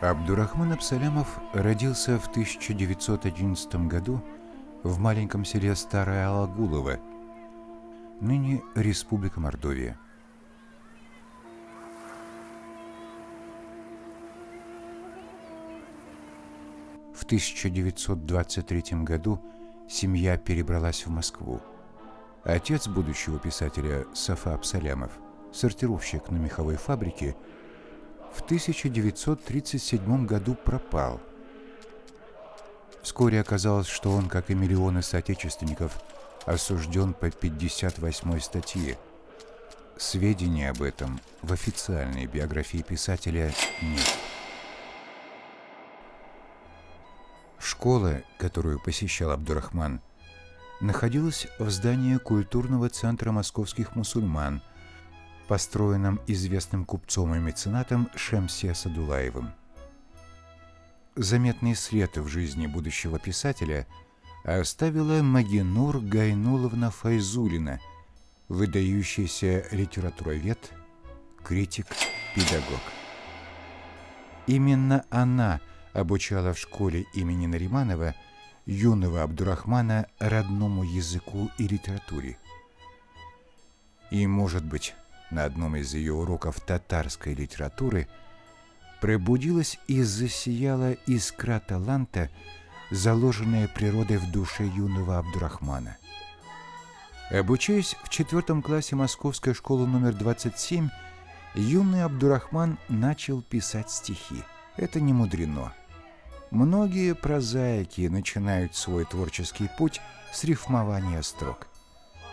Абдурахман Абсалямов родился в 1911 году в маленьком селе Старое Алагулово, ныне Республика Мордовия. В 1923 году семья перебралась в Москву. Отец будущего писателя Сафа Абсалямов, сортировщик на меховой фабрике, в 1937 году пропал. Вскоре оказалось, что он, как и миллионы соотечественников, осужден по 58-й статье. Сведений об этом в официальной биографии писателя нет. Школа, которую посещал Абдурахман, находилась в здании культурного центра московских мусульман, построенном известным купцом и меценатом Шемсе Садулаевым. Заметный след в жизни будущего писателя оставила Магинур Гайнуловна Файзулина, выдающийся литературовед, критик, педагог. Именно она обучала в школе имени Нариманова юного Абдурахмана родному языку и литературе. И, может быть, на одном из ее уроков татарской литературы пробудилась и засияла искра таланта, заложенная природой в душе юного Абдурахмана. Обучаясь в 4 классе Московской школы номер 27, юный Абдурахман начал писать стихи. Это не мудрено. Многие прозаики начинают свой творческий путь с рифмования строк.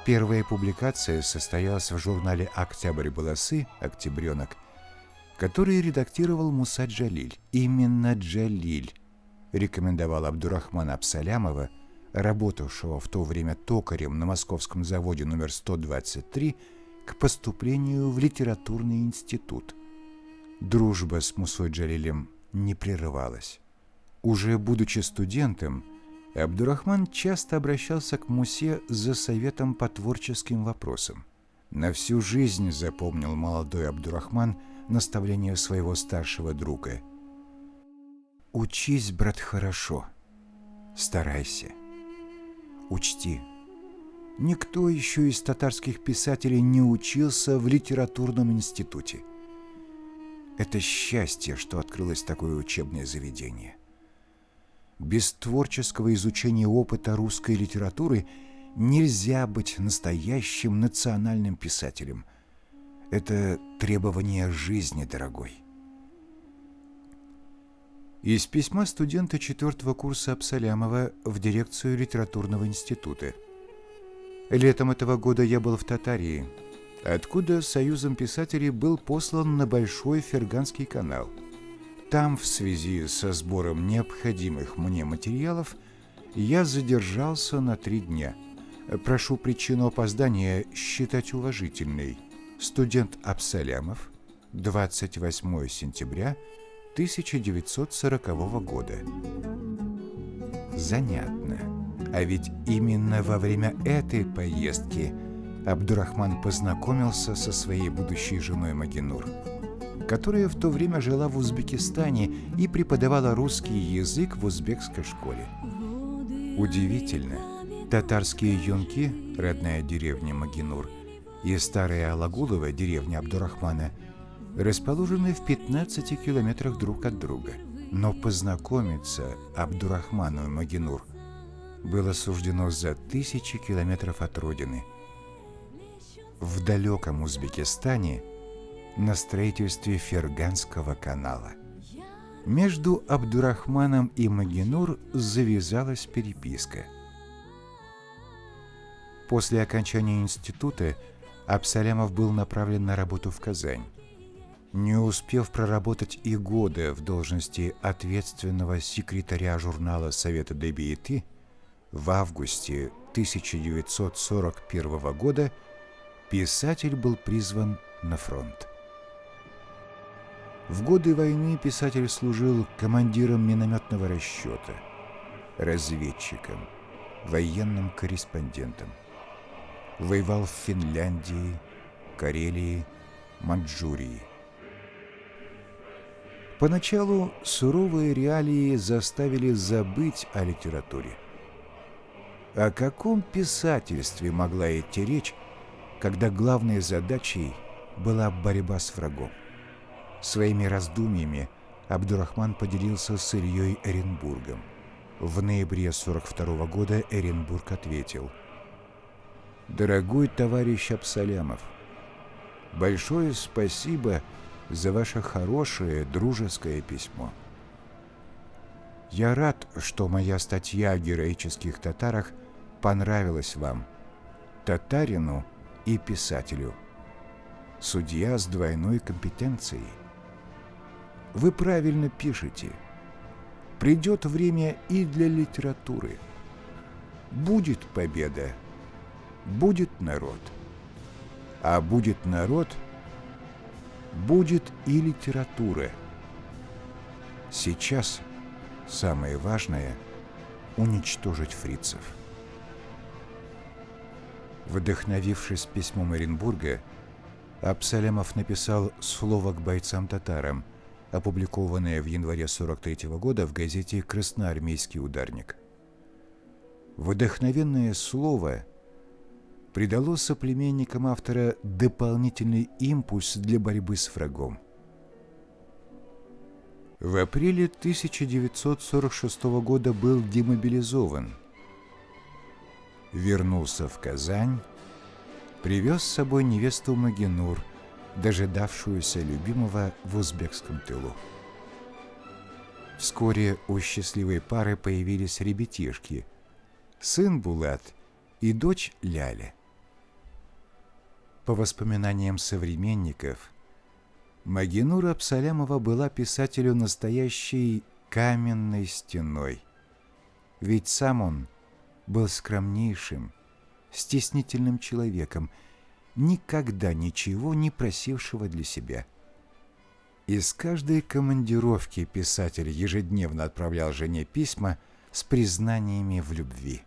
Первая публикация состоялась в журнале «Октябрь Баласы» «Октябренок», который редактировал Муса Джалиль. Именно Джалиль рекомендовал Абдурахмана Абсалямова, работавшего в то время токарем на московском заводе номер 123, к поступлению в литературный институт. Дружба с Мусой Джалилем не прерывалась. Уже будучи студентом, Абдурахман часто обращался к Мусе за советом по творческим вопросам. На всю жизнь запомнил молодой Абдурахман наставление своего старшего друга. «Учись, брат, хорошо. Старайся. Учти, никто еще из татарских писателей не учился в литературном институте. Это счастье, что открылось такое учебное заведение. Без творческого изучения опыта русской литературы нельзя быть настоящим национальным писателем. Это требование жизни, дорогой». Из письма студента 4 курса Абсалямова в дирекцию литературного института. Летом этого года я был в Татарии, откуда Союзом писателей был послан на Большой Ферганский канал. Там, в связи со сбором необходимых мне материалов, я задержался на 3 дня. Прошу причину опоздания считать уважительной. Студент Абсалямов, 28 сентября 1940 года. Занятно. А ведь именно во время этой поездки Абдурахман познакомился со своей будущей женой Магинур, которая в то время жила в Узбекистане и преподавала русский язык в узбекской школе. Удивительно, татарские юнки, родная деревня Магинур, и Старое Алагулово, деревня Абдурахмана, расположены в 15 километрах друг от друга. Но познакомиться Абдурахману и Магинур было суждено за 1000 километров от родины. В далеком Узбекистане, на строительстве Ферганского канала. Между Абдурахманом и Магинур завязалась переписка. После окончания института Абсалямов был направлен на работу в Казань. Не успев проработать и года в должности ответственного секретаря журнала Совета Дебиеты, в августе 1941 года писатель был призван на фронт. В годы войны писатель служил командиром минометного расчета, разведчиком, военным корреспондентом. Воевал в Финляндии, Карелии, Маньчжурии. Поначалу суровые реалии заставили забыть о литературе. О каком писательстве могла идти речь, когда главной задачей была борьба с врагом? Своими раздумьями Абдурахман поделился с Ильей Эренбургом. В ноябре 1942 года Эренбург ответил: «Дорогой товарищ Абсалямов, большое спасибо за ваше хорошее дружеское письмо. Я рад, что моя статья о героических татарах понравилась вам, татарину и писателю. Судья с двойной компетенцией. Вы правильно пишете. Придет время и для литературы. Будет победа, будет народ. А будет народ, будет и литература. Сейчас самое важное — уничтожить фрицев». Вдохновившись письмом Эренбурга, Абсалямов написал «Слово к бойцам-татарам», опубликованное в январе 1943 года в газете «Красноармейский ударник». Вдохновенное слово придало соплеменникам автора дополнительный импульс для борьбы с врагом. В апреле 1946 года был демобилизован, вернулся в Казань, привез с собой невесту Магинур, дожидавшуюся любимого в узбекском тылу. Вскоре у счастливой пары появились ребятишки — сын Булат и дочь Ляля. По воспоминаниям современников, Магинур Абсалямова была писателю настоящей каменной стеной, ведь сам он был скромнейшим, стеснительным человеком, никогда ничего не просившего для себя. Из каждой командировки писатель ежедневно отправлял жене письма с признаниями в любви.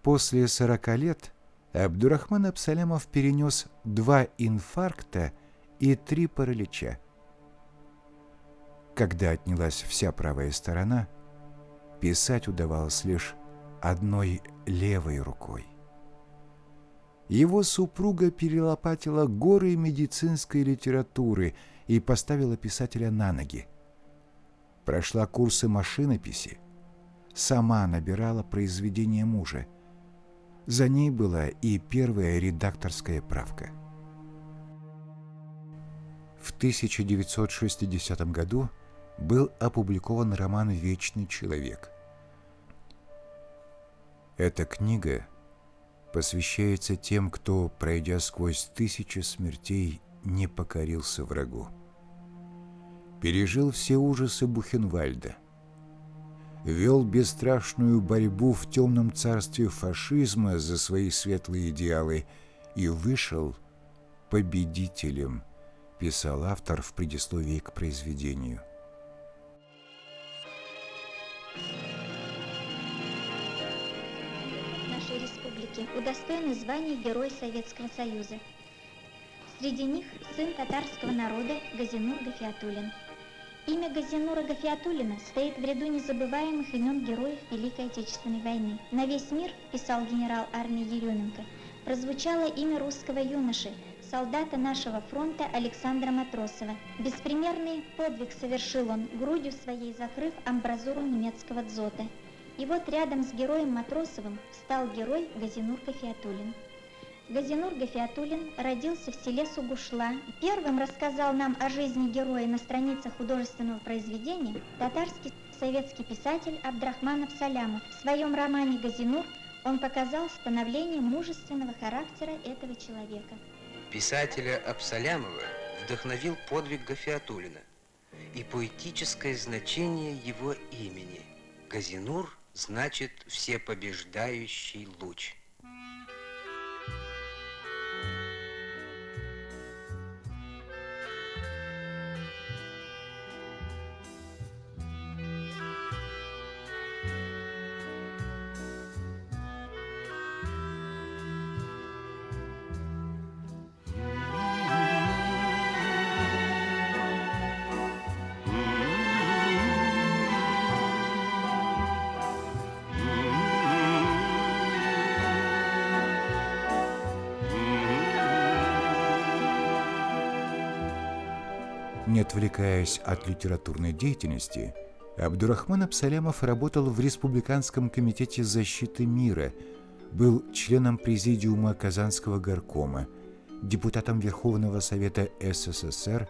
После 40 лет Абдурахман Абсалямов перенес 2 инфаркта и 3 паралича. Когда отнялась вся правая сторона, писать удавалось лишь одной левой рукой. Его супруга перелопатила горы медицинской литературы и поставила писателя на ноги. Прошла курсы машинописи, сама набирала произведения мужа. За ней была и первая редакторская правка. В 1960 году был опубликован роман «Вечный человек». Эта книга посвящается тем, кто, пройдя сквозь 1000 смертей, не покорился врагу. Пережил все ужасы Бухенвальда, вел бесстрашную борьбу в темном царстве фашизма за свои светлые идеалы и вышел победителем, писал автор в предисловии к произведению. Нашей республики удостоены звания Герой Советского Союза. Среди них сын татарского народа Газинур Гафиатуллин. Имя Газинура Гафиатуллина стоит в ряду незабываемых имен героев Великой Отечественной войны. На весь мир, писал генерал армии Еременко, прозвучало имя русского юноши, солдата нашего фронта Александра Матросова. Беспримерный подвиг совершил он, грудью своей закрыв амбразуру немецкого дзота. И вот рядом с героем Матросовым встал герой Газинур Гафиатуллин. Газинур Гафиатуллин родился в селе Сугушла. Первым рассказал нам о жизни героя на страницах художественного произведения татарский советский писатель Абдурахман Абсалямов. В своем романе «Газинур» он показал становление мужественного характера этого человека. Писателя Абсалямова вдохновил подвиг Гафиатуллина и поэтическое значение его имени. Газинур значит «всепобеждающий луч». Не отвлекаясь от литературной деятельности, Абдурахман Абсалямов работал в Республиканском комитете защиты мира, был членом Президиума Казанского горкома, депутатом Верховного Совета СССР,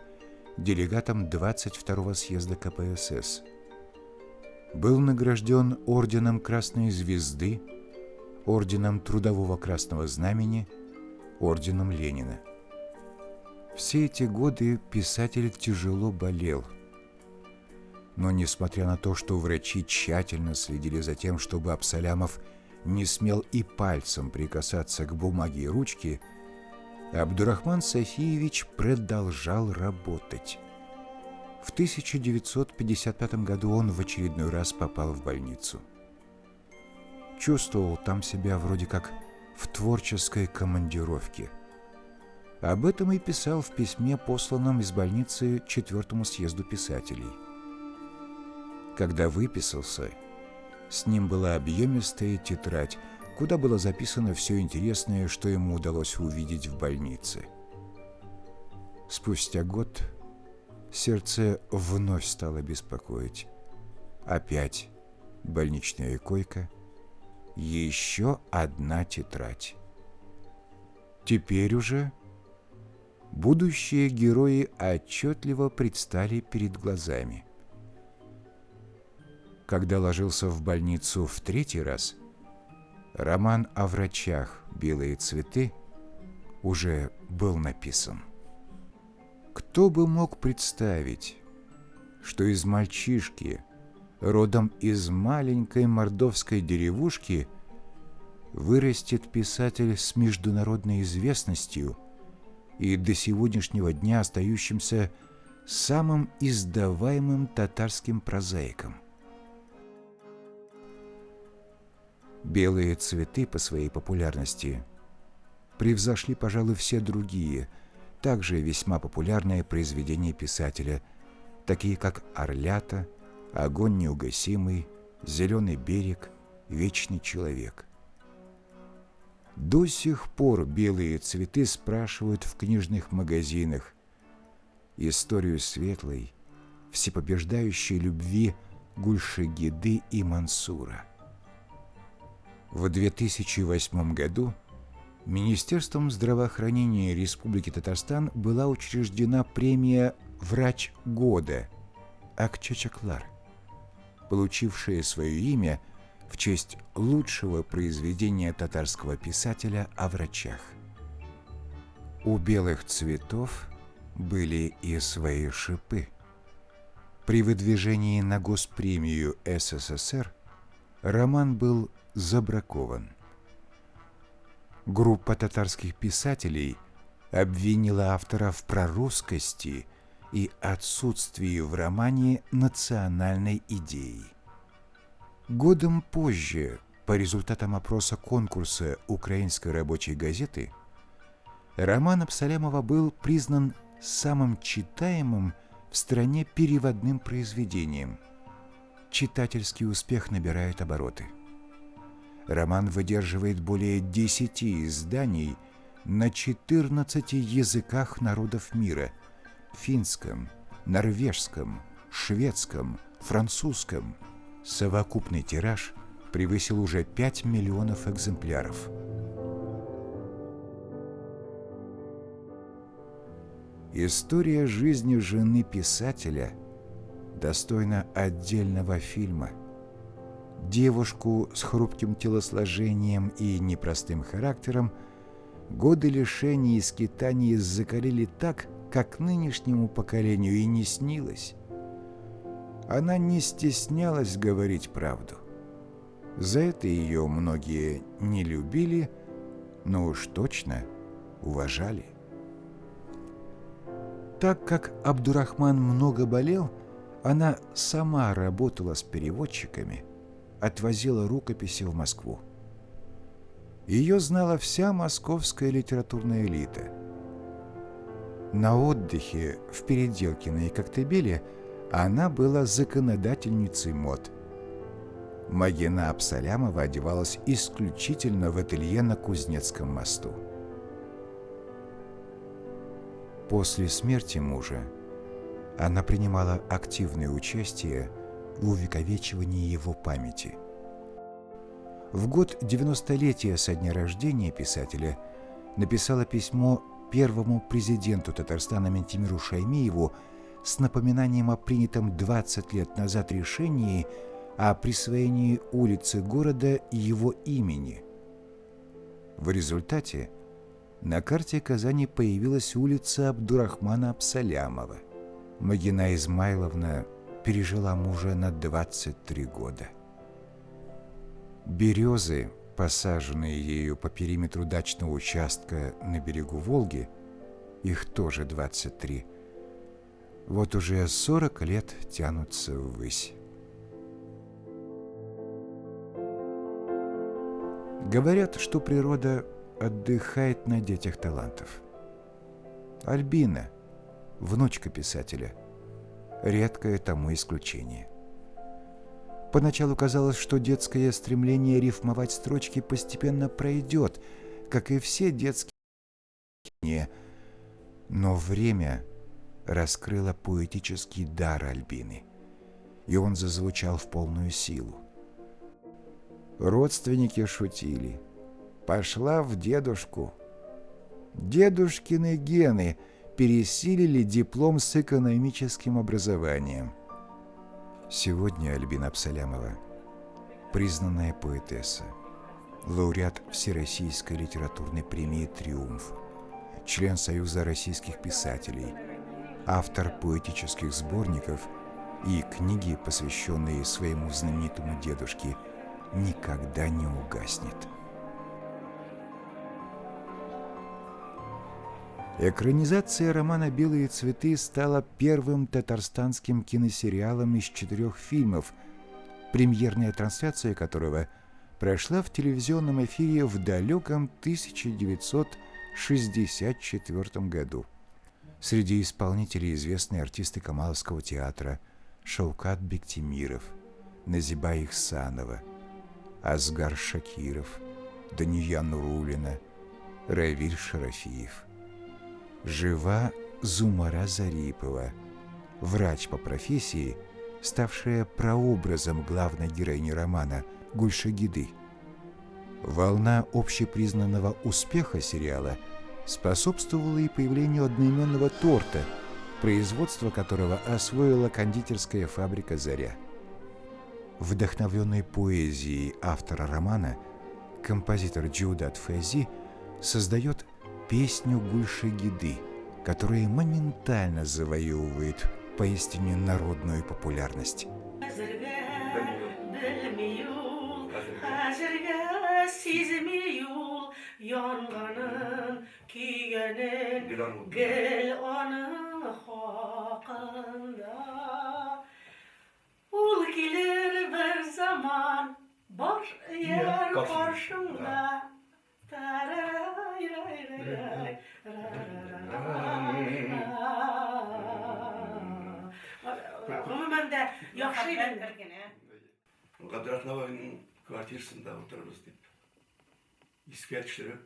делегатом 22-го съезда КПСС. Был награжден орденом Красной Звезды, орденом Трудового Красного Знамени, орденом Ленина. Все эти годы писатель тяжело болел. Но несмотря на то, что врачи тщательно следили за тем, чтобы Абсалямов не смел и пальцем прикасаться к бумаге и ручке, Абдурахман Софиевич продолжал работать. В 1955 году он в очередной раз попал в больницу. Чувствовал там себя вроде как в творческой командировке. Об этом и писал в письме, посланном из больницы 4-му съезду писателей. Когда выписался, с ним была объемистая тетрадь, куда было записано все интересное, что ему удалось увидеть в больнице. Спустя год сердце вновь стало беспокоить. Опять больничная койка, еще одна тетрадь. Теперь уже будущие герои отчетливо предстали перед глазами. Когда ложился в больницу в 3-й раз, роман о врачах «Белые цветы» уже был написан. Кто бы мог представить, что из мальчишки, родом из маленькой мордовской деревушки, вырастет писатель с международной известностью и до сегодняшнего дня остающимся самым издаваемым татарским прозаиком. «Белые цветы» по своей популярности превзошли, пожалуй, все другие, также весьма популярные произведения писателя, такие как «Орлята», «Огонь неугасимый», «Зеленый берег», «Вечный человек». До сих пор «Белые цветы» спрашивают в книжных магазинах историю светлой, всепобеждающей любви Гульшегиды и Мансура. В 2008 году Министерством здравоохранения Республики Татарстан была учреждена премия «Врач года» Акчачаклар, получившая свое имя в честь лучшего произведения татарского писателя о врачах. У «Белых цветов» были и свои шипы. При выдвижении на госпремию СССР роман был забракован. Группа татарских писателей обвинила автора в прорусскости и отсутствии в романе национальной идеи. Годом позже, по результатам опроса конкурса Украинской рабочей газеты, роман Абсалямова был признан самым читаемым в стране переводным произведением. Читательский успех набирает обороты. Роман выдерживает более 10 изданий на 14 языках народов мира – финском, норвежском, шведском, французском. Совокупный тираж превысил уже 5 миллионов экземпляров. История жизни жены писателя достойна отдельного фильма. Девушку с хрупким телосложением и непростым характером годы лишений и скитаний закалили так, как нынешнему поколению и не снилось. Она не стеснялась говорить правду. За это ее многие не любили, но уж точно уважали. Так как Абдурахман много болел, она сама работала с переводчиками, отвозила рукописи в Москву. Ее знала вся московская литературная элита. На отдыхе в Переделкино и Коктебеле она была законодательницей мод. Магина Абсалямова одевалась исключительно в ателье на Кузнецком мосту. После смерти мужа Она принимала активное участие в увековечивании его памяти. В год 90-летия со дня рождения писателя написала письмо первому президенту Татарстана Ментимиру Шаймиеву с напоминанием о принятом 20 лет назад решении о присвоении улицы города его имени. В результате на карте Казани появилась улица Абдурахмана Абсалямова. Магина Измайловна пережила мужа на 23 года. Березы, посаженные ею по периметру дачного участка на берегу Волги, их тоже 23, вот уже 40 лет тянутся ввысь. Говорят, что природа отдыхает на детях талантов. Альбина, внучка писателя, редкое тому исключение. Поначалу казалось, что детское стремление рифмовать строчки постепенно пройдет, как и все детские, но время раскрыло поэтический дар Альбины, и он зазвучал в полную силу. Родственники шутили. Пошла в дедушку. Дедушкины гены пересилили диплом с экономическим образованием. Сегодня Альбина Абсалямова – признанная поэтесса, лауреат Всероссийской литературной премии «Триумф», член Союза российских писателей, автор поэтических сборников и книги, посвященные своему знаменитому дедушке, никогда не угаснет. Экранизация романа «Белые цветы» стала первым татарстанским киносериалом из 4 фильмов, премьерная трансляция которого прошла в телевизионном эфире в далеком 1964 году. Среди исполнителей известные артисты Камаловского театра Шаукат Бектимиров, Назиба Ихсанова, Асгар Шакиров, Дания Нуруллина, Равиль Шарафиев. Жива Зумара Зарипова, врач по профессии, ставшая прообразом главной героини романа Гульшагиды. Волна общепризнанного успеха сериала способствовала и появлению одноименного торта, производство которого освоила кондитерская фабрика «Заря». Вдохновленный поэзией автора романа, композитор Джудат Фази создает песню Гульшагиды, которая моментально завоевывает поистине народную популярность. Ул килер бер заман, бар яр каршымда. Гомумән дә яхшы идем. Габдрахмановның квартирасында отырмыз дип искә төшереп,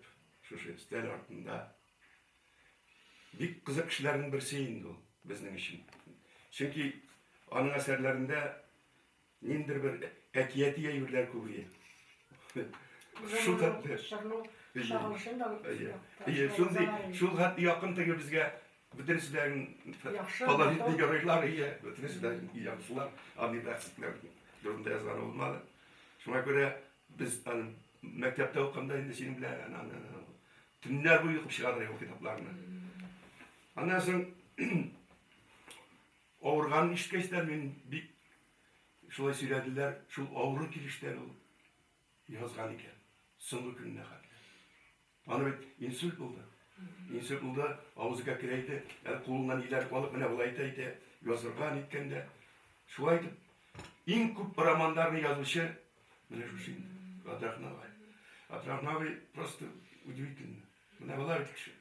шушы өстәл артында бик кызык кешеләрнең берсе инде ул безнең өчен. Чөнки аның әсәрләрендә ниндидер бер әкияти әйберләр күргән. Шул хәтле шул хәтле якын теге безгә бөтен сүзләрен положительный геройлар бөтен сүзләрен яхшылар, аны тәхсикләр дөрендә язган булмады. Шуңа күрә без мәктәптә укыганда инде синең белән төннәр буе укып чыгардык ул китапларны. Аннан соң авырган ишеткәчләр мин бик шулай сөйләделәр, шул авыру килештән ул язган икән. Соңгы көннә хәтле. Аны бит инсульт булды. Инсульт булды, авызга керәйде, кулыннан иләреп алып, менә булай әйтә, язырган иткәндә. Шулай итеп, иң күп романнарны язучы менә шушы Габдрахманов. Габдрахманов просто удивительно. Менә булар кеше.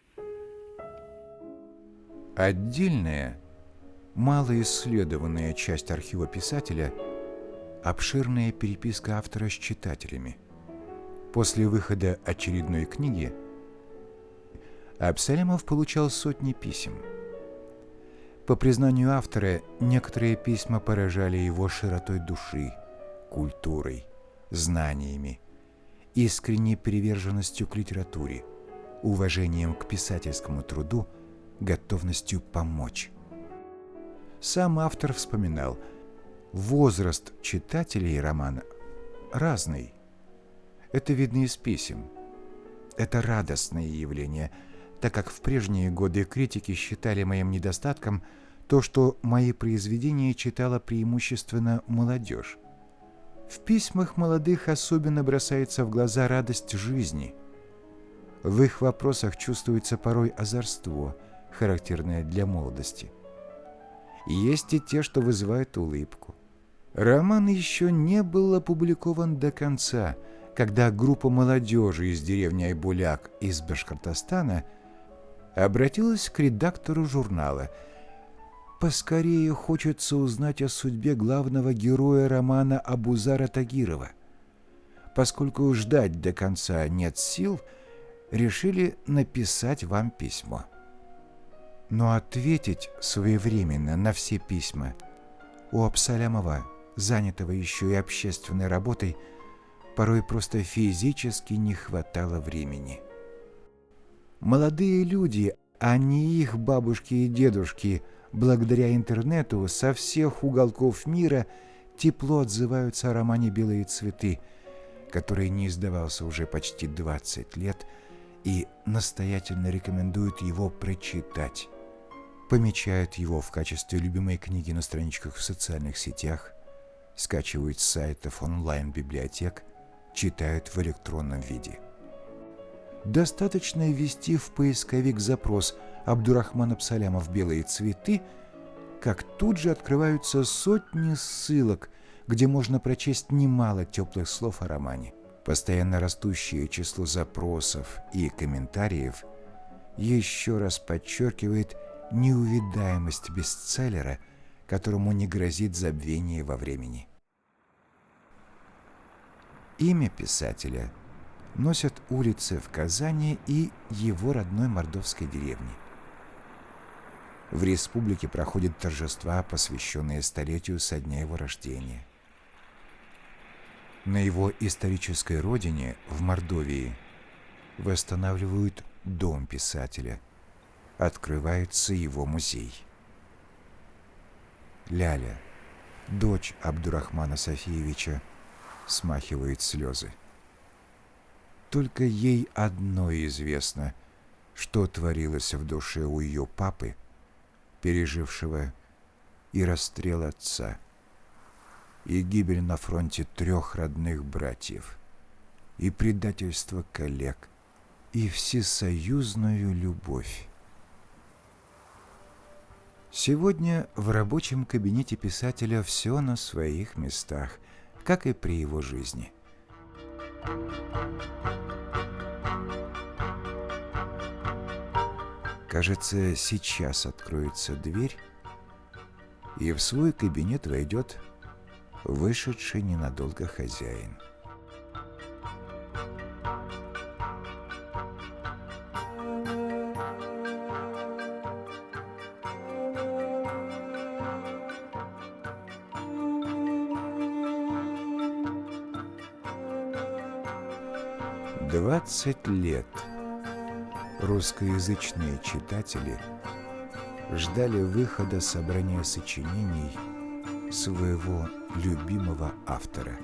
Отдельная, малоисследованная часть архива писателя – обширная переписка автора с читателями. После выхода очередной книги Абсалямов получал сотни писем. По признанию автора, некоторые письма поражали его широтой души, культурой, знаниями, искренней приверженностью к литературе, уважением к писательскому труду, готовностью помочь. Сам автор вспоминал, возраст читателей романа разный. Это видно из писем. Это радостное явление, так как в прежние годы критики считали моим недостатком то, что мои произведения читала преимущественно молодежь. В письмах молодых особенно бросается в глаза радость жизни. В их вопросах чувствуется порой озорство, характерное для молодости. Есть и те, что вызывают улыбку. Роман еще не был опубликован до конца, когда группа молодежи из деревни Айбуляк из Башкортостана обратилась к редактору журнала. Поскорее хочется узнать о судьбе главного героя романа Абузара Тагирова. Поскольку ждать до конца нет сил, решили написать вам письмо. Но ответить своевременно на все письма у Абсалямова, занятого еще и общественной работой, порой просто физически не хватало времени. Молодые люди, а не их бабушки и дедушки, благодаря интернету со всех уголков мира тепло отзываются о романе «Белые цветы», который не издавался уже почти 20 лет, и настоятельно рекомендуют его прочитать. Помечают его в качестве любимой книги на страничках в социальных сетях, скачивают с сайтов онлайн-библиотек, читают в электронном виде. Достаточно ввести в поисковик запрос «Абдурахман Абсалямов. Белые цветы», как тут же открываются сотни ссылок, где можно прочесть немало теплых слов о романе. Постоянно растущее число запросов и комментариев еще раз подчеркивает неувидаемость бестселлера, которому не грозит забвение во времени. Имя писателя носят улицы в Казани и его родной мордовской деревне. В республике проходят торжества, посвященные столетию со дня его рождения. На его исторической родине, в Мордовии, восстанавливают дом писателя. Открывается его музей. Ляля, дочь Абдурахмана Софиевича, смахивает слезы. Только ей одно известно, что творилось в душе у ее папы, пережившего и расстрел отца, и гибель на фронте 3 родных братьев, и предательство коллег, и всесоюзную любовь. Сегодня в рабочем кабинете писателя все на своих местах, как и при его жизни. Кажется, сейчас откроется дверь, и в свой кабинет войдет вышедший ненадолго хозяин. «20 лет русскоязычные читатели ждали выхода собрания сочинений своего любимого автора.